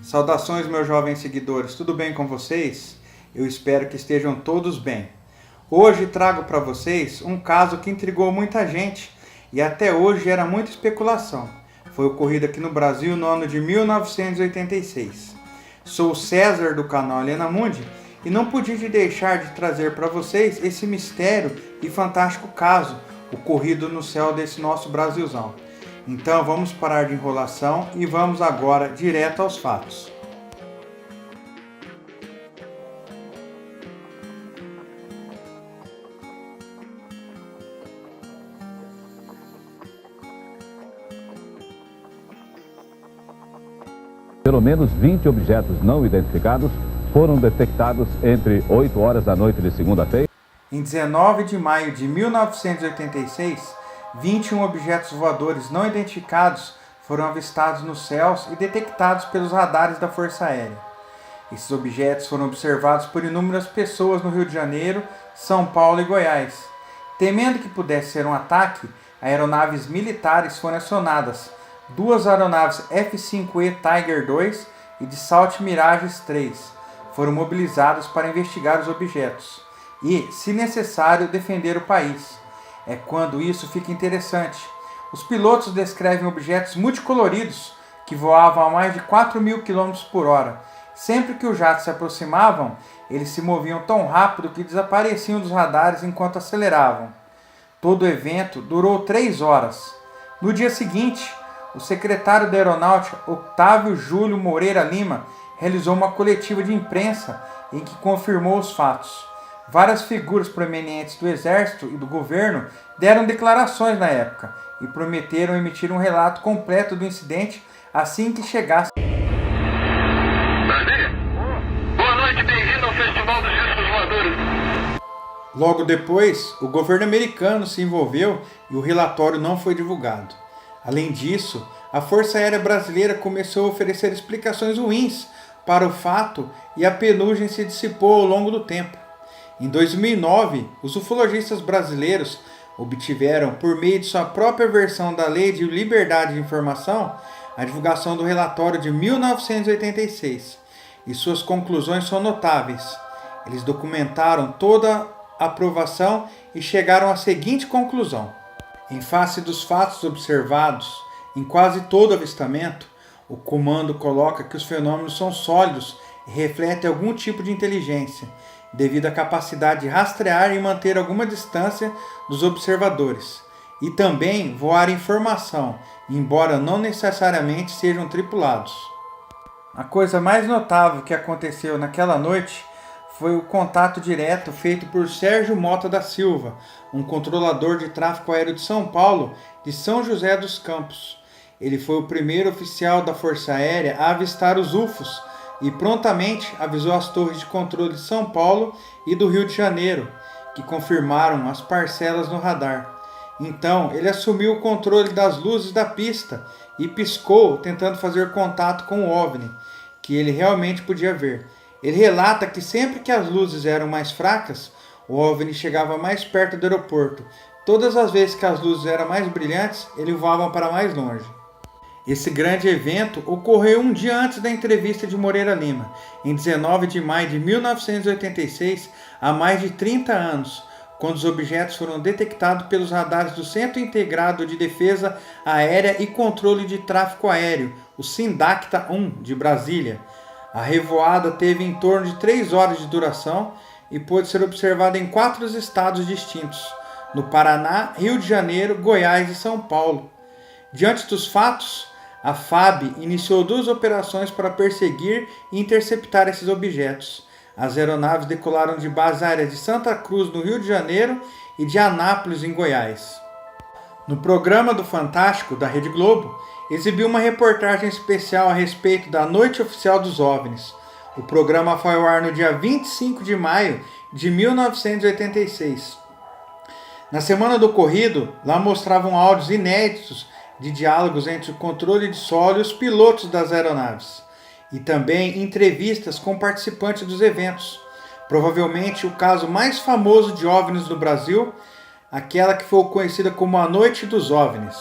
Saudações, meus jovens seguidores, tudo bem com vocês? Eu espero que estejam todos bem. Hoje trago para vocês um caso que intrigou muita gente e até hoje gera muita especulação. Foi ocorrido aqui no Brasil no ano de 1986. Sou o César do canal Helena Mundi e não podia deixar de trazer para vocês esse mistério e fantástico caso ocorrido no céu desse nosso Brasilzão. Então vamos parar de enrolação e vamos agora direto aos fatos. Pelo menos 20 objetos não identificados foram detectados entre 8 horas da noite de segunda-feira. Em 19 de maio de 1986, 21 objetos voadores não identificados foram avistados nos céus e detectados pelos radares da Força Aérea. Esses objetos foram observados por inúmeras pessoas no Rio de Janeiro, São Paulo e Goiás. Temendo que pudesse ser um ataque, aeronaves militares foram acionadas. 2 aeronaves F-5E Tiger II e de Salt Mirages 3 foram mobilizadas para investigar os objetos e, se necessário, defender o país. É quando isso fica interessante. Os pilotos descrevem objetos multicoloridos que voavam a mais de 4.000 km por hora. Sempre que os jatos se aproximavam, eles se moviam tão rápido que desapareciam dos radares enquanto aceleravam. Todo o evento durou 3 horas. No dia seguinte, o secretário da Aeronáutica, Otávio Júlio Moreira Lima, realizou uma coletiva de imprensa em que confirmou os fatos. Várias figuras proeminentes do Exército e do governo deram declarações na época e prometeram emitir um relato completo do incidente assim que chegasse. Brasília? Boa noite, bem-vindo ao Festival dos Discos Voadores. Logo depois, o governo americano se envolveu e o relatório não foi divulgado. Além disso, a Força Aérea Brasileira começou a oferecer explicações ruins para o fato e a penugem se dissipou ao longo do tempo. Em 2009, os ufologistas brasileiros obtiveram, por meio de sua própria versão da Lei de Liberdade de Informação, a divulgação do relatório de 1986, e suas conclusões são notáveis. Eles documentaram toda a aprovação e chegaram à seguinte conclusão. Em face dos fatos observados em quase todo avistamento, o comando coloca que os fenômenos são sólidos e refletem algum tipo de inteligência, devido à capacidade de rastrear e manter alguma distância dos observadores, e também voar informação, embora não necessariamente sejam tripulados. A coisa mais notável que aconteceu naquela noite foi o contato direto feito por Sérgio Mota da Silva, um controlador de tráfego aéreo de São Paulo, de São José dos Campos. Ele foi o primeiro oficial da Força Aérea a avistar os UFOs e prontamente avisou as torres de controle de São Paulo e do Rio de Janeiro, que confirmaram as parcelas no radar. Então, ele assumiu o controle das luzes da pista e piscou, tentando fazer contato com o OVNI, que ele realmente podia ver. Ele relata que sempre que as luzes eram mais fracas, o OVNI chegava mais perto do aeroporto. Todas as vezes que as luzes eram mais brilhantes, ele voava para mais longe. Esse grande evento ocorreu um dia antes da entrevista de Moreira Lima, em 19 de maio de 1986, há mais de 30 anos, quando os objetos foram detectados pelos radares do Centro Integrado de Defesa Aérea e Controle de Tráfego Aéreo, o SINDACTA-1 de Brasília. A revoada teve em torno de 3 horas de duração e pôde ser observada em 4 estados distintos, no Paraná, Rio de Janeiro, Goiás e São Paulo. Diante dos fatos, a FAB iniciou 2 operações para perseguir e interceptar esses objetos. As aeronaves decolaram de bases aéreas de Santa Cruz, no Rio de Janeiro, e de Anápolis, em Goiás. No programa do Fantástico, da Rede Globo, exibiu uma reportagem especial a respeito da Noite Oficial dos OVNIs. O programa foi ao ar no dia 25 de maio de 1986. Na semana do ocorrido, lá mostravam áudios inéditos de diálogos entre o controle de solo e os pilotos das aeronaves, e também entrevistas com participantes dos eventos. Provavelmente o caso mais famoso de OVNIs no Brasil, aquela que foi conhecida como a Noite dos OVNIs.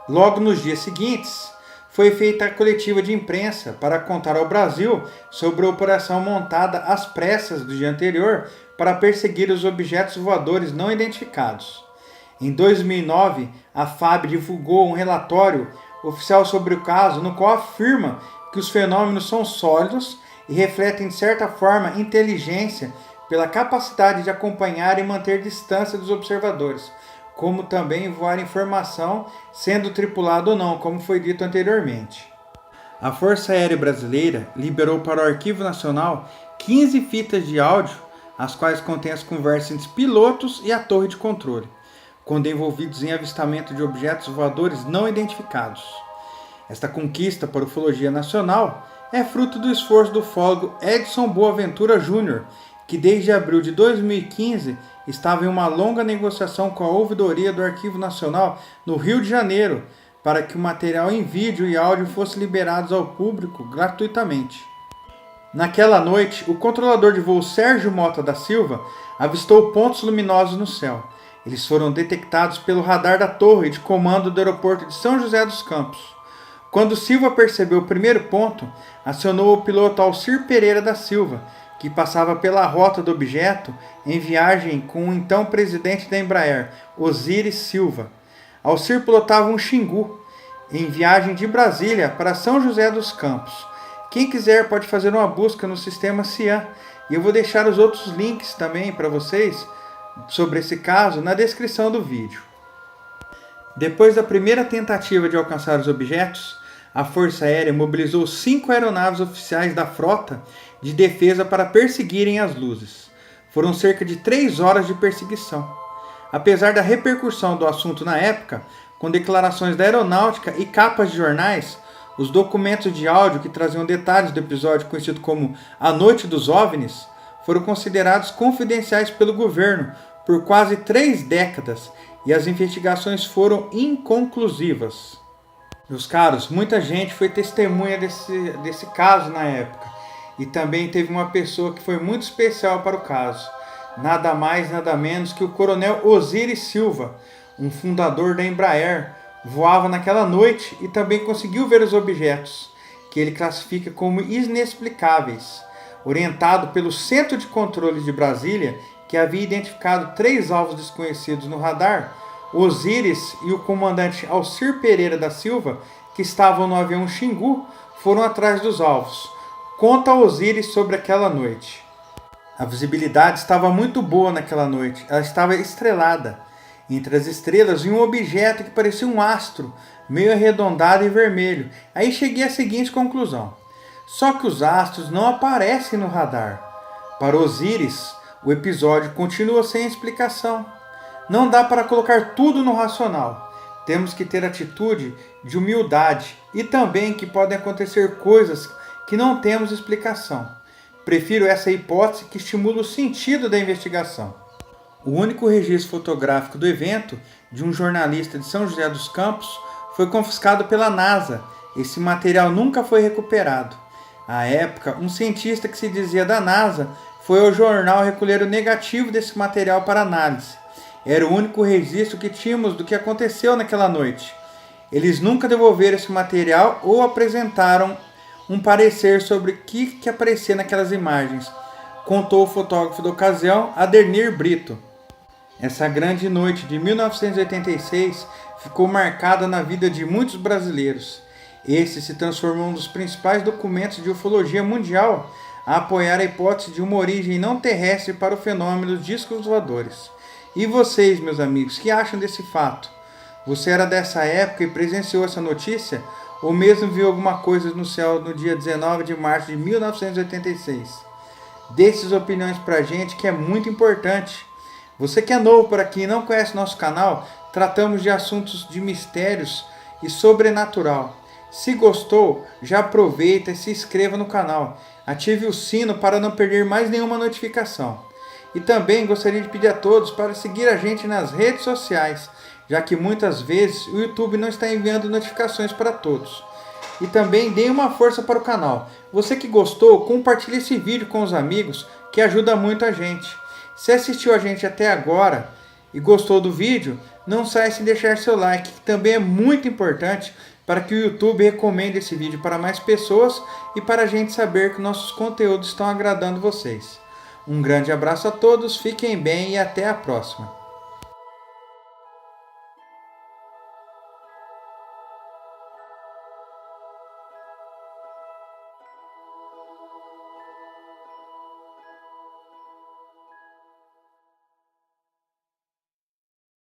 Logo nos dias seguintes, foi feita a coletiva de imprensa para contar ao Brasil sobre a operação montada às pressas do dia anterior para perseguir os objetos voadores não identificados. Em 2009, a FAB divulgou um relatório oficial sobre o caso, no qual afirma que os fenômenos são sólidos e refletem, de certa forma, inteligência pela capacidade de acompanhar e manter distância dos observadores, como também voar informação, sendo tripulado ou não, como foi dito anteriormente. A Força Aérea Brasileira liberou para o Arquivo Nacional 15 fitas de áudio, as quais contêm as conversas entre pilotos e a torre de controle, quando envolvidos em avistamento de objetos voadores não identificados. Esta conquista para a ufologia nacional é fruto do esforço do ufólogo Edson Boaventura Jr., que desde abril de 2015 estava em uma longa negociação com a ouvidoria do Arquivo Nacional no Rio de Janeiro, para que o material em vídeo e áudio fosse liberados ao público gratuitamente. Naquela noite, o controlador de voo Sérgio Mota da Silva avistou pontos luminosos no céu. Eles foram detectados pelo radar da torre de comando do aeroporto de São José dos Campos. Quando Silva percebeu o primeiro ponto, acionou o piloto Alcir Pereira da Silva, que passava pela rota do objeto em viagem com o então presidente da Embraer, Osíris Silva. Alcir pilotava um Xingu, em viagem de Brasília para São José dos Campos. Quem quiser pode fazer uma busca no sistema Cian, e eu vou deixar os outros links também para vocês sobre esse caso na descrição do vídeo. Depois da primeira tentativa de alcançar os objetos, a Força Aérea mobilizou 5 aeronaves oficiais da frota de defesa para perseguirem as luzes. Foram cerca de 3 horas de perseguição. Apesar da repercussão do assunto na época, com declarações da aeronáutica e capas de jornais, os documentos de áudio que traziam detalhes do episódio conhecido como A Noite dos OVNIs foram considerados confidenciais pelo governo por quase 3 décadas e as investigações foram inconclusivas. Meus caros, muita gente foi testemunha desse caso na época e também teve uma pessoa que foi muito especial para o caso. Nada mais, nada menos que o coronel Osíris Silva, um fundador da Embraer, voava naquela noite e também conseguiu ver os objetos, que ele classifica como inexplicáveis. Orientado pelo Centro de Controle de Brasília, que havia identificado 3 alvos desconhecidos no radar, Osíris e o comandante Alcir Pereira da Silva, que estavam no avião Xingu, foram atrás dos alvos. Conta Osíris sobre aquela noite. A visibilidade estava muito boa naquela noite, ela estava estrelada. Entre as estrelas vinha um objeto que parecia um astro, meio arredondado e vermelho. Aí cheguei à seguinte conclusão: só que os astros não aparecem no radar. Para Osíris, o episódio continua sem explicação. Não dá para colocar tudo no racional. Temos que ter atitude de humildade e também que podem acontecer coisas que não temos explicação. Prefiro essa hipótese que estimula o sentido da investigação. O único registro fotográfico do evento, de um jornalista de São José dos Campos, foi confiscado pela NASA. Esse material nunca foi recuperado. À época, um cientista que se dizia da NASA foi ao jornal recolher o negativo desse material para análise. Era o único registro que tínhamos do que aconteceu naquela noite. Eles nunca devolveram esse material ou apresentaram um parecer sobre o que aparecia naquelas imagens, contou o fotógrafo da ocasião, Adernir Brito. Essa grande noite de 1986 ficou marcada na vida de muitos brasileiros. Esse se transformou em um dos principais documentos de ufologia mundial a apoiar a hipótese de uma origem não terrestre para o fenômeno dos discos voadores. E vocês, meus amigos, que acham desse fato? Você era dessa época e presenciou essa notícia? Ou mesmo viu alguma coisa no céu no dia 19 de março de 1986? Deixe suas opiniões pra gente, que é muito importante. Você que é novo por aqui e não conhece nosso canal, tratamos de assuntos de mistérios e sobrenatural. Se gostou, já aproveita e se inscreva no canal. Ative o sino para não perder mais nenhuma notificação. E também gostaria de pedir a todos para seguir a gente nas redes sociais, já que muitas vezes o YouTube não está enviando notificações para todos. E também deem uma força para o canal. Você que gostou, compartilhe esse vídeo com os amigos, que ajuda muito a gente. Se assistiu a gente até agora e gostou do vídeo, não saia sem deixar seu like, que também é muito importante para que o YouTube recomende esse vídeo para mais pessoas e para a gente saber que nossos conteúdos estão agradando vocês. Um grande abraço a todos, fiquem bem e até a próxima.